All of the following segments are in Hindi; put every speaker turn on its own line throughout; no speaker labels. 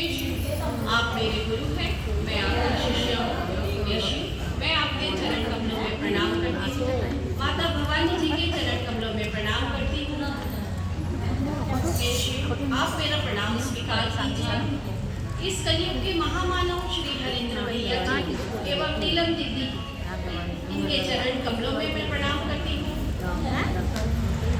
हे शिव, आप मेरे गुरु हैं, मैं आपका शिष्य हूँ। हे शिव, मैं आपके चरण कमलों में प्रणाम करती हूँ। माता भवानी जी के चरण कमलों में प्रणाम करती हूँ। हे शिव, आप मेरा प्रणाम स्वीकार कीजिए। इस कलयुग के महामानव श्री हरिंद्र भैया जी एवं नीलम दीदी, इनके चरण कमलों में मैं प्रणाम करती हूँ।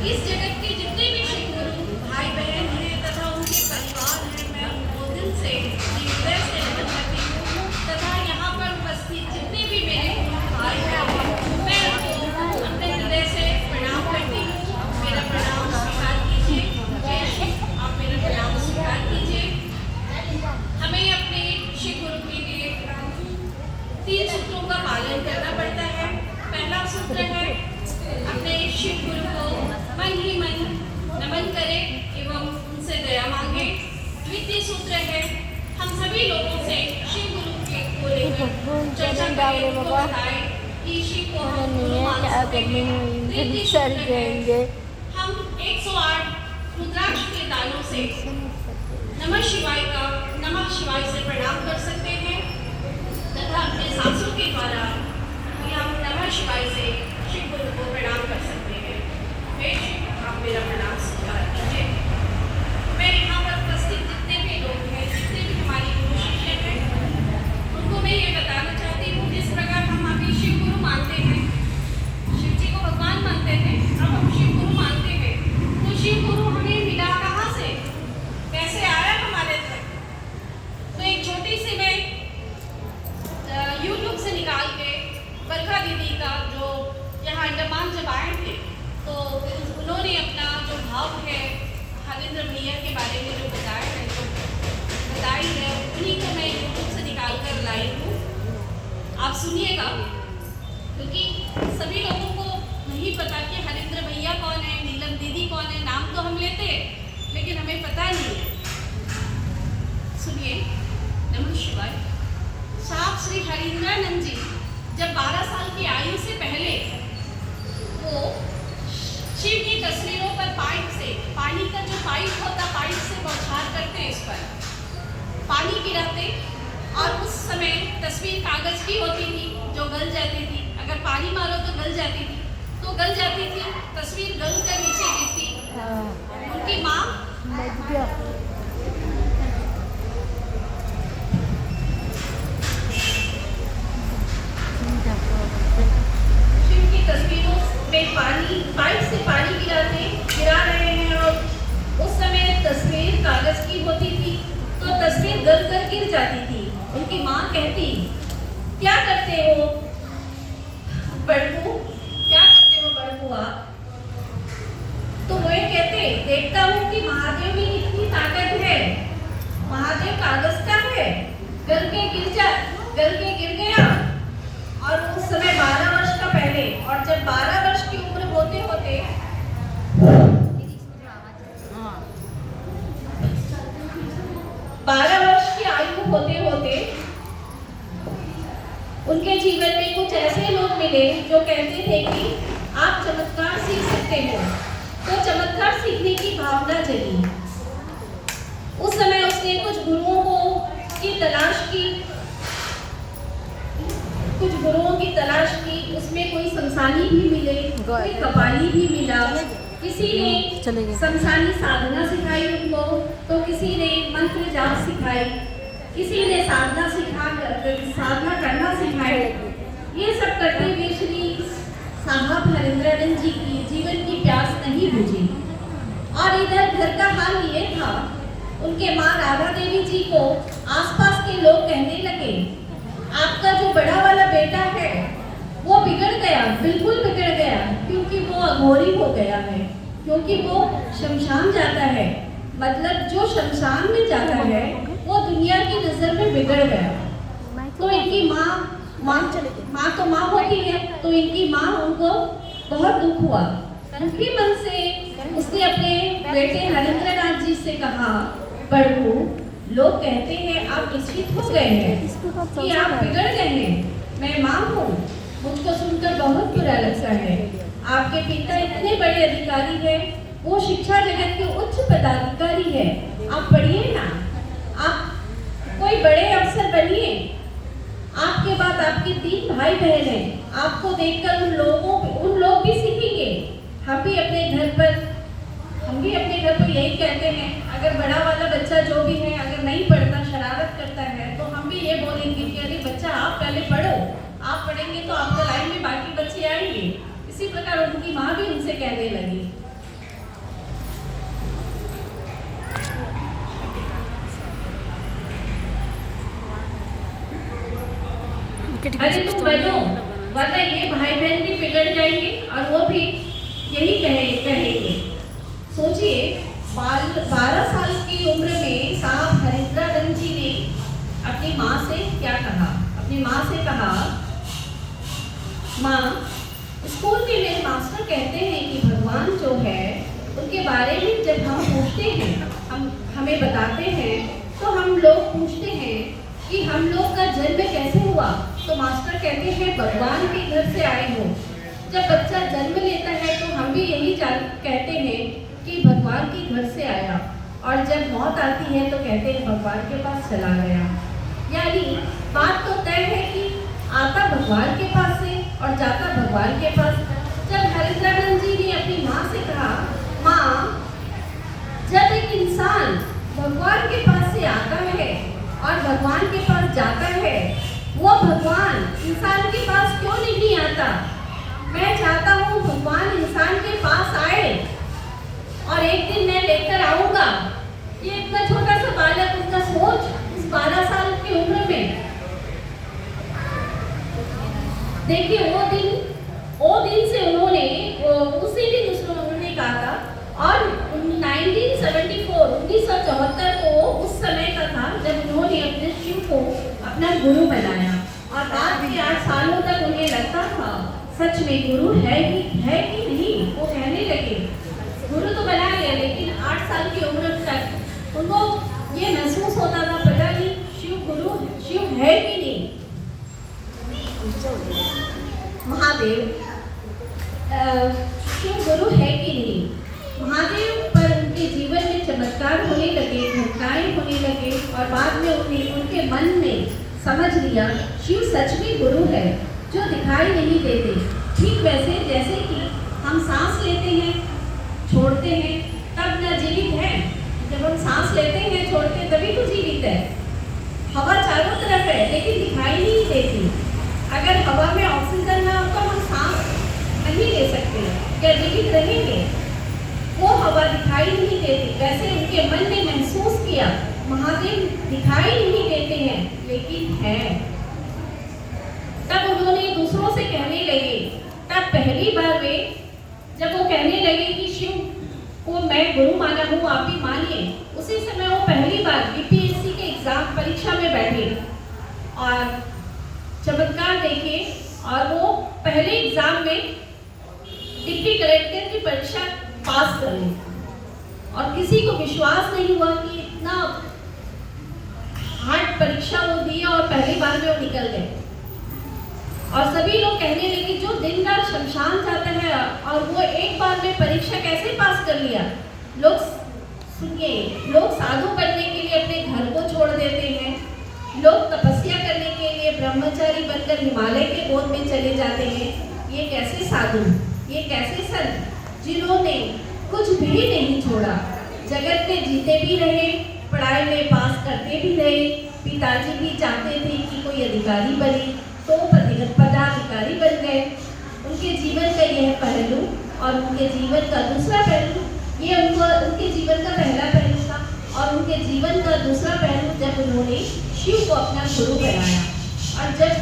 इस जगत के जितने भी शिव गुरु भाई बहन हैं तथा उनके परिवार हैं, मैं उनको दिल से हृदय से नमन करती हूँ तथा यहाँ पर उपस्थित जितने भी मेरे भाई हैं मैं उनको अपने हृदय से प्रणाम करती हूँ। मेरा प्रणाम स्वीकार कीजिए। जय शिव, आप मेरा प्रणाम स्वीकार कीजिए। हमें अपने शिव गुरु के लिए 3 सूत्रों का पालन करना पड़ता है। पहला सूत्र है अपने शिव गुरु को मन ही मन नमन करें एवं उनसे दया मांगे। द्वितीय सूत्र है हम सभी लोगों से शिव गुरु के को लेकर चर्चा करें, उनको बताएं कि शिव को हम गुरु मान सकते हैं। तृतीय सूत्र है हम 108 रुद्राक्ष के दानों से नमः शिवाय से प्रणाम कर सकते हैं तथा अपने सांसों के द्वारा हम नमः शिवाय से शिव गुरु को प्रणाम कर सकते हैं। हे शिव, आप मेरा प्रणाम स्वीकार कीजिए। मैं यहाँ पर उपस्थित जितने भी लोग हैं, जितने भी हमारे गुरु शिष्य हैं, उनको मैं ये बताना चाहती हूँ जिस प्रकार हम अभी शिव गुरु मानते हैं, शिव जी को भगवान मानते हैं, अब हम शिव गुरु मानते हैं, तो शिव गुरु हमें मिला कहाँ से, कैसे आया हमारे तक? तो एक छोटी सी मैं यूट्यूब से निकाल के बरखा दीदी का जो यहाँ अंडमान जब आए थे तो उन्होंने अपना जो भाव है हरिंद्र भैया के बारे में जो बताया है, जो बताई है, उन्हीं को मैं यूट्यूब से निकाल कर लाई हूँ। आप सुनिएगा, क्योंकि सभी लोगों को नहीं पता कि हरिंद्र भैया कौन है, नीलम दीदी कौन है। नाम तो हम लेते हैं लेकिन हमें पता नहीं है। सुनिए। नमः शिवाय। साहब श्री हरिंद्रानंद जी जब 12 साल की आयु से पहले वो शिव की तस्वीरों पर पाइप से, पानी का जो पाइप होता, पाइप से बौछार करते, इस पर पानी गिराते और उस समय तस्वीर कागज की होती थी जो गल जाती थी। अगर पानी मारो तो गल जाती थी, तस्वीर गल कर नीचे गिरती। उनकी माँ तस्वीरों में पाइप से पानी गिरा रहे हैं और उस समय तस्वीर कागज की होती थी तो तस्वीर गल कर गिर जाती थी। उनकी माँ कहती, क्या करते हो बड़कू, क्या करते हो बड़कू आप? तो वो ये कहते, देखता हूँ कि महादेव में इतनी ताकत है, महादेव कागज का है, गल के गिर गया। और उस समय 12 वर्ष का पहले, और जब 12 वर्ष की उम्र होते होते 12 वर्ष की आयु होते होते उनके जीवन में कुछ ऐसे लोग मिले जो कहते थे कि आप चमत्कार सीख सकते हो। तो चमत्कार सीखने की भावना जगी। उस समय उसने कुछ गुरुओं की तलाश की। उसमें कोई शमशानी भी मिले, कोई कपाली भी मिला। किसी ने शमशानी साधना सिखाई उनको, तो किसी ने मंत्र जाप सिखाई, किसी ने साधना करना सिखाई। ये सब करते हुए श्री साहब हरिंद्रानंद जी की जीवन की प्यास नहीं बुझी। और इधर घर का हाल ये था, उनके माँ राधा देवी जी को आसपास के लोग कहने लगे, आपका जो बड़ा वाला बेटा है वो बिगड़ गया, बिल्कुल बिगड़ गया, क्योंकि वो अघोरी हो गया है, क्योंकि वो शमशान जाता है। मतलब जो शमशान में जाता है वो दुनिया की नजर में बिगड़ गया। तो इनकी माँ तो माँ होती है, तो इनकी माँ उनको बहुत दुख हुआ। उनके मन से उसने अपने बेटे हरिंद्रनाथ जी से कहा, बड़कू, लोग कहते हैं आप विचलित हो गए हैं कि आप बिगड़ गए हैं। मैं माँ हूँ, मुझको सुनकर बहुत बुरा लगता है। आपके पिता इतने बड़े अधिकारी हैं, वो शिक्षा जगत के उच्च पदाधिकारी है, आप पढ़िए ना, आप तीन भाई बहन हैं, आपको देखकर उन लोग भी सीखेंगे। हम भी अपने घर पर यही कहते हैं, अगर बड़ा वाला बच्चा जो भी है अगर नहीं पढ़ता, शरारत करता है, तो हम भी ये बोलेंगे कि अरे बच्चा आप पहले पढ़ो, आप पढ़ेंगे तो आपके लाइन में बाकी बच्चे आएंगे। इसी प्रकार उनकी माँ भी उनसे कहने लगी, अरे तुम बनो, वरना ये भाई बहन भी बिगड़ जाएंगे और वो भी यही कहेंगे। सोचिए, 12 साल की उम्र में साहब हरिद्रानंद जी ने अपनी माँ से क्या कहा? अपनी माँ से कहा, माँ, स्कूल में मेरे मास्टर कहते हैं कि भगवान जो है उनके बारे में जब हम पूछते हैं, हमें बताते हैं, तो हम लोग पूछते हैं कि हम लोग का जन्म कैसे हुआ, तो मास्टर कहते हैं भगवान के घर से आए हो। जब बच्चा जन्म लेता है तो हम भी यही कहते हैं कि भगवान के घर से आया, और जब मौत आती है तो कहते हैं भगवान के पास चला गया। यानी बात तो तय है कि आता भगवान के पास से और जाता भगवान के पास। जब हरिद्रानंद जी ने अपनी माँ से कहा, माँ, जब एक इंसान भगवान के पास से आता है और भगवान के पास जाता है, वो भगवान इंसान के पास क्यों नहीं आता? मैं चाहता हूँ भगवान इंसान के पास आए और एक दिन मैं लेकर आऊंगा। ये इतना छोटा सा बालक, उसका सोच इस 12 साल की उम्र में, देखिए वो दिन से उसी दिन उन्होंने कहा था। और 1974 को उस समय का था जब उन्होंने अपने शिव को अपना गुरु बनाया, और आज के 8 सालों तक उन्हें लगता था सच में गुरु है कि नहीं। वो कहने लगे गुरु तो बना लिया, लेकिन 8 साल की उम्र तक उनको ये महसूस होता था, पता नहीं शिव है कि नहीं। महादेव शिव गुरु है कि नहीं। महादेव पर उनके जीवन में चमत्कार होने लगे, घटनाएं होने लगे, और बाद में उनके मन में समझ लिया शिव सच में गुरु है जो दिखाई नहीं देते। ठीक वैसे जैसे कि हम सांस लेते हैं, छोड़ते हैं, तब न जीवित है। जब हम सांस लेते हैं, छोड़ते हैं, तभी तो जीवित है। हवा चारों तरफ है लेकिन दिखाई नहीं देती। अगर हवा में ऑक्सीजन ना हो तो हम सांस नहीं ले सकते, क्या जीवित रहेंगे? वो हवा दिखाई नहीं देती। वैसे उनके मन ने महसूस किया महादेव दिखाई नहीं देते हैं लेकिन है। तब उन्होंने दूसरों से कहने लगे, तब पहली बार वे जब वो कहने लगे कि शिव को मैं गुरु माना हूँ, आप भी मानिए, उसी समय वो पहली बार बीपीएससी के एग्जाम परीक्षा में बैठे और चमत्कार देखे, और वो पहले एग्जाम में डिप्टी कलेक्टर की परीक्षा पास कर ली। और किसी को विश्वास नहीं हुआ कि इतना हार्ड परीक्षा वो दी और पहली बार में वो निकल गए। और सभी लोग कहने लगे जो दिन रात शमशान जाता है और वो एक बार में परीक्षा कैसे पास कर लिया। लोग सुनिए, लोग साधु बनने के लिए अपने घर को छोड़ देते हैं, लोग तपस्या करने के लिए ब्रह्मचारी बनकर हिमालय के गोद में चले जाते हैं। ये कैसे साधु, ये कैसे संत जिन्होंने कुछ भी नहीं छोड़ा, जगत में जीते भी रहे, पढ़ाई में पास करते भी रहे। पिताजी भी चाहते थे कि कोई अधिकारी बने तो पदाधिकारी बन गए। उनके जीवन का यह पहलू और उनके जीवन का दूसरा पहलू, ये उनके जीवन का पहला पहलू था। और उनके जीवन का दूसरा पहलू जब उन्होंने शिव को अपना गुरु बनाया, और जब